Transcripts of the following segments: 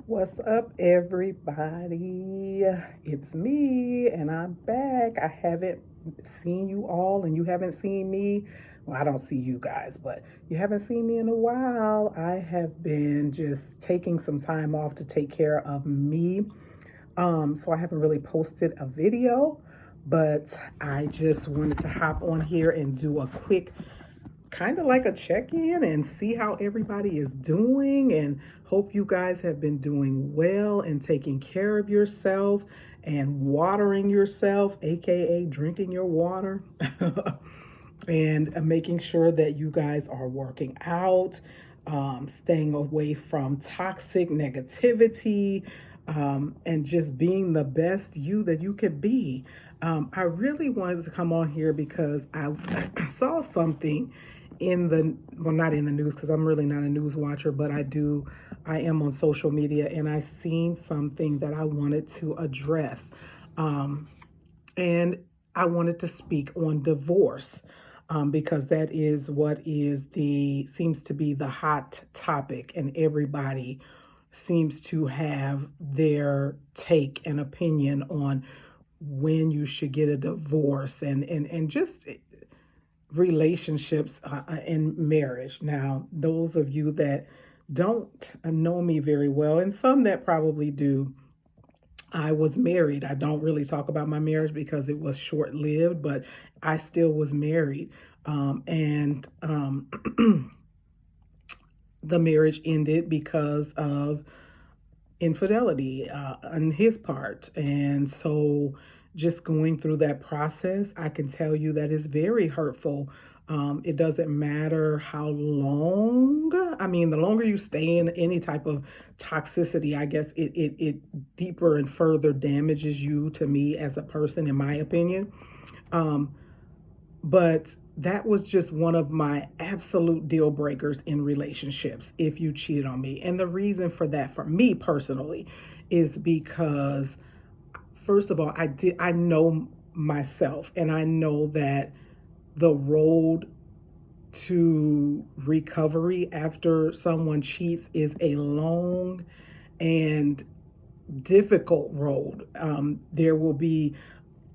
What's up, everybody? It's me, and I'm back. I haven't seen you all, and you haven't seen me. Well, I don't see you guys, but you haven't seen me in a while. I have been just taking some time off to take care of me. So I haven't really posted a video, but I just wanted to hop on here and do a quick kind of like a check-in and see how everybody is doing, and hope you guys have been doing well and taking care of yourself and watering yourself, aka drinking your water, and making sure that you guys are working out, staying away from toxic negativity, and just being the best you that you could be. I really wanted to come on here because I saw something in the, well, not in the news because I'm really not a news watcher, but I am on social media, and I seen something that I wanted to address. And I wanted to speak on divorce, because that is what is the seems to be the hot topic, and everybody seems to have their take and opinion on when you should get a divorce, and just relationships, and marriage. Now, those of you that don't know me very well, and some that probably do, I was married. I don't really talk about my marriage because it was short lived, but I still was married. And the marriage ended because of infidelity, on his part. And so, just going through that process, I can tell you that it's very hurtful. It doesn't matter how long, I mean, the longer you stay in any type of toxicity, I guess it deeper and further damages you, to me, as a person, in my opinion. But that was just one of my absolute deal breakers in relationships, if you cheated on me. And the reason for that, for me personally, is because, first of all, I know myself, and I know that the road to recovery after someone cheats is a long and difficult road. There will be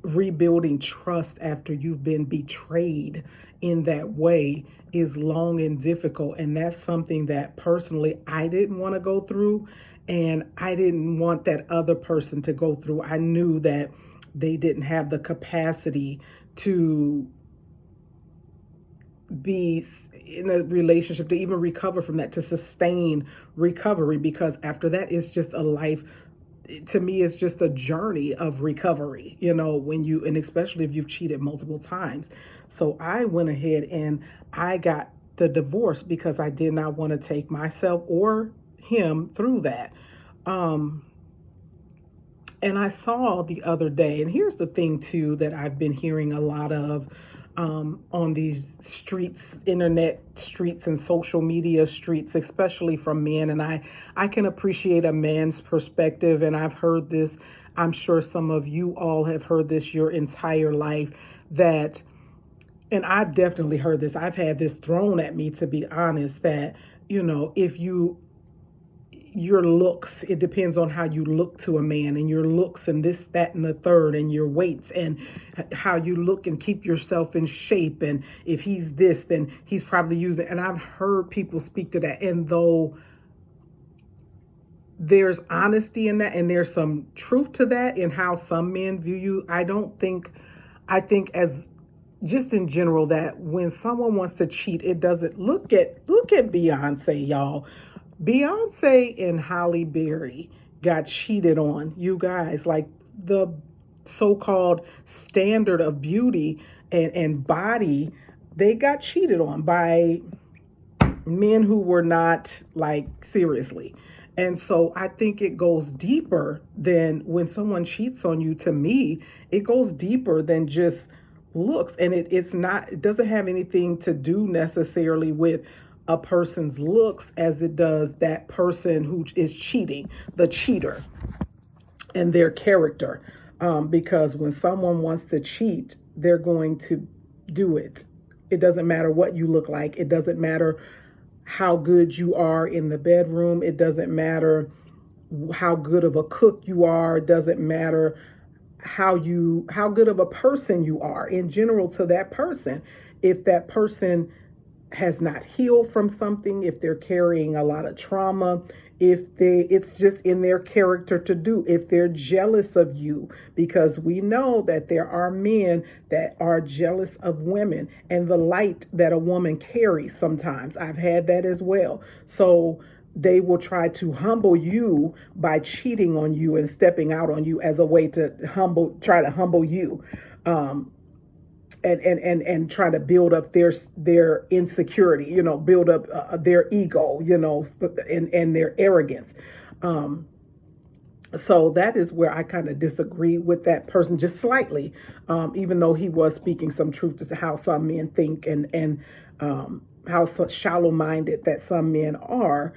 rebuilding trust after you've been betrayed in that way is long and difficult. And that's something that personally I didn't want to go through. And I didn't want that other person to go through. I knew that they didn't have the capacity to be in a relationship to even recover from that, to sustain recovery, because after that, it's just a life, to me, it's just a journey of recovery, when you, and especially if you've cheated multiple times. So I went ahead and I got the divorce because I did not want to take myself or him through that. And I saw the other day, and here's the thing too that I've been hearing a lot of, on these streets, internet streets, and social media streets, especially from men. And I can appreciate a man's perspective, and I've heard this. I'm sure some of you all have heard this your entire life. That, and I've definitely heard this. I've had this thrown at me, to be honest. That, if your looks, it depends on how you look to a man, and your looks, and this, that, and the third, and your weights, and how you look and keep yourself in shape. And if he's this, then he's probably using, and I've heard people speak to that. And though there's honesty in that, and there's some truth to that in how some men view you, I think, as just in general, that when someone wants to cheat, it doesn't look at Beyonce, y'all. Beyonce and Halle Berry got cheated on, you guys. Like, the so-called standard of beauty and body, they got cheated on by men who were not, like, seriously. And so I think it goes deeper than, when someone cheats on you, to me, it goes deeper than just looks. And it doesn't have anything to do necessarily with a person's looks, as it does that person who is cheating, the cheater, and their character. Because when someone wants to cheat, they're going to do it. It doesn't matter what you look like. It doesn't matter how good you are in the bedroom. It doesn't matter how good of a cook you are. It doesn't matter how good of a person you are in general to that person. If that person has not healed from something, if they're carrying a lot of trauma, if it's just in their character to do, if they're jealous of you, because we know that there are men that are jealous of women and the light that a woman carries sometimes. I've had that as well. So they will try to humble you by cheating on you and stepping out on you as a way to try to humble you. And try to build up their insecurity, build up their ego, and their arrogance. So that is where I kind of disagree with that person just slightly, even though he was speaking some truth to how some men think and how shallow-minded that some men are.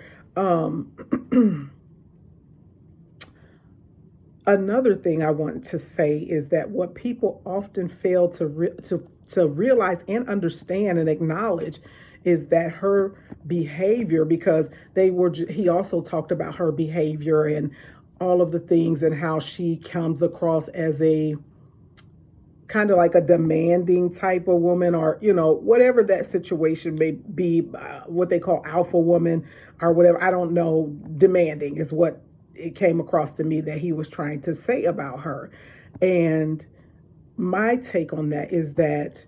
Another thing I want to say is that what people often fail to realize and understand and acknowledge is that her behavior, because he also talked about her behavior and all of the things and how she comes across as a kind of like a demanding type of woman, or whatever that situation may be, what they call alpha woman or whatever. I don't know. Demanding is what it came across to me that he was trying to say about her. And my take on that is that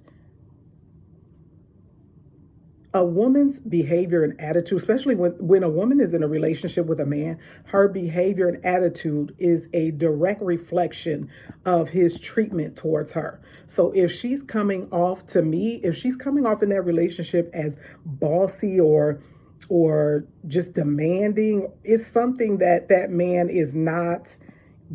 a woman's behavior and attitude, especially when a woman is in a relationship with a man, her behavior and attitude is a direct reflection of his treatment towards her. So if she's coming off in that relationship as bossy or just demanding, it's something that man is not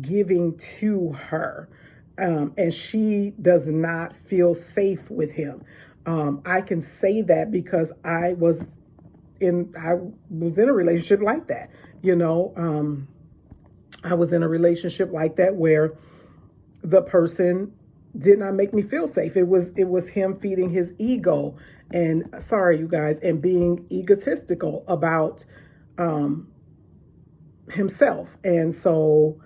giving to her. And she does not feel safe with him. I can say that because I was in a relationship like that. I was in a relationship like that where the person did not make me feel safe. It was him feeding his ego and, sorry you guys, and being egotistical about himself. And so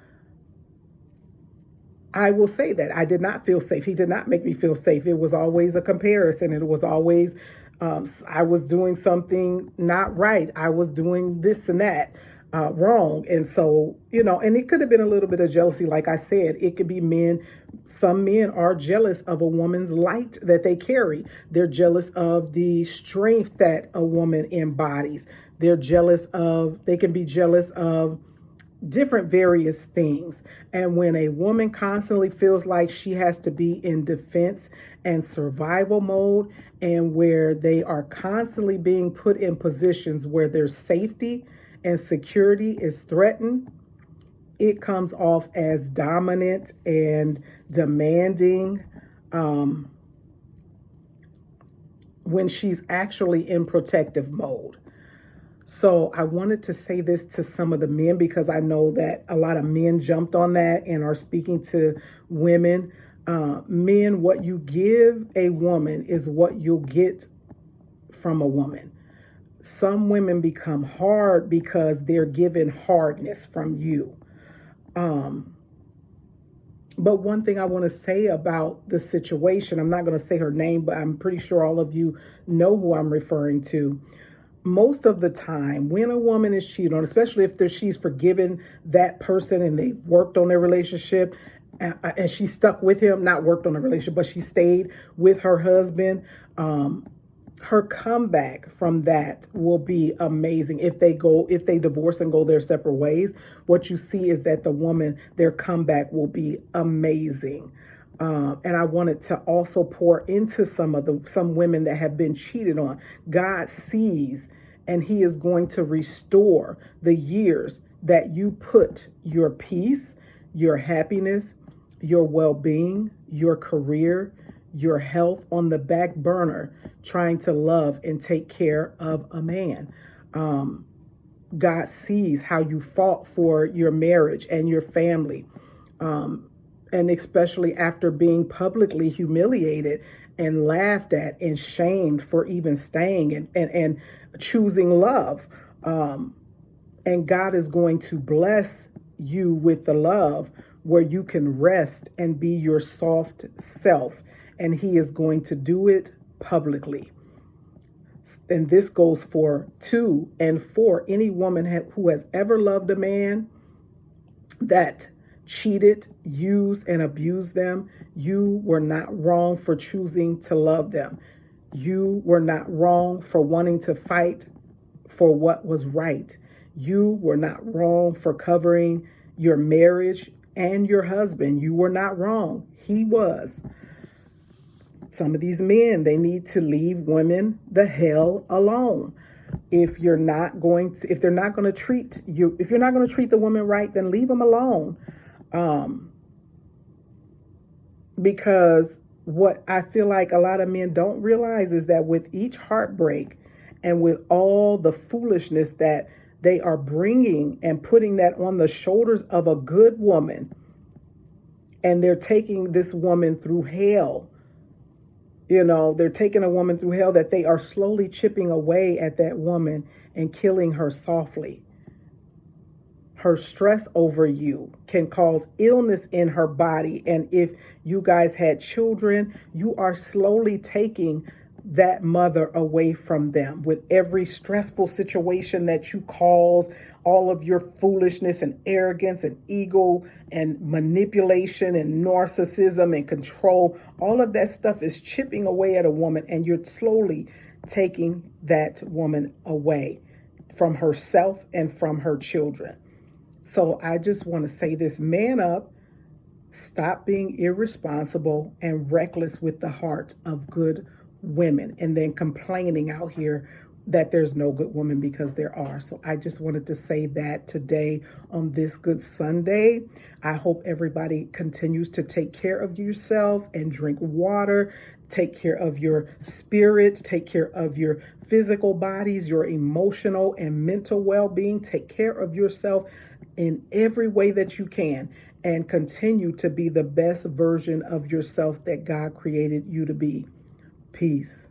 I will say that I did not feel safe. He did not make me feel safe. It was always a comparison. It was always, I was doing something not right. I was doing this and that wrong. And so, and it could have been a little bit of jealousy. Like I said, it could be men. Some men are jealous of a woman's light that they carry. They're jealous of the strength that a woman embodies. They can be jealous of different various things. And when a woman constantly feels like she has to be in defense and survival mode, and where they are constantly being put in positions where their safety and security is threatened, it comes off as dominant and demanding, when she's actually in protective mode. So I wanted to say this to some of the men, because I know that a lot of men jumped on that and are speaking to women. Men, what you give a woman is what you'll get from a woman. Some women become hard because they're given hardness from you. But one thing I want to say about the situation, I'm not going to say her name, but I'm pretty sure all of you know who I'm referring to. Most of the time, when a woman is cheated on, especially if she's forgiven that person and they've worked on their relationship, and she stuck with him, not worked on a relationship, but she stayed with her husband, her comeback from that will be amazing. If they divorce and go their separate ways, what you see is that their comeback will be amazing. And I wanted to also pour into some women that have been cheated on. God sees, and He is going to restore the years that you put your peace, your happiness, your well-being, your career, your health on the back burner, trying to love and take care of a man. God sees how you fought for your marriage and your family. And especially after being publicly humiliated and laughed at and shamed for even staying and choosing love. And God is going to bless you with the love where you can rest and be your soft self. And He is going to do it publicly. And this goes for two and for any woman who has ever loved a man that cheated, used, and abused them. You were not wrong for choosing to love them. You were not wrong for wanting to fight for what was right. You were not wrong for covering your marriage and your husband. You were not wrong. He was. Some of these men, they need to leave women the hell alone. If they're not going to treat you, if you're not going to treat the woman right, then leave them alone. Because what I feel like a lot of men don't realize is that with each heartbreak and with all the foolishness that they are bringing and putting that on the shoulders of a good woman, and they're taking this woman through hell. They're taking a woman through hell, that they are slowly chipping away at that woman and killing her softly. Her stress over you can cause illness in her body. And if you guys had children, you are slowly taking that mother away from them with every stressful situation that you cause, all of your foolishness and arrogance and ego and manipulation and narcissism and control. All of that stuff is chipping away at a woman, and you're slowly taking that woman away from herself and from her children. So I just want to say this: man up, stop being irresponsible and reckless with the heart of good women, and then complaining out here that there's no good woman, because there are. So I just wanted to say that today on this Good Sunday. I hope everybody continues to take care of yourself and drink water, take care of your spirit, take care of your physical bodies, your emotional and mental well-being. Take care of yourself in every way that you can, and continue to be the best version of yourself that God created you to be. Peace.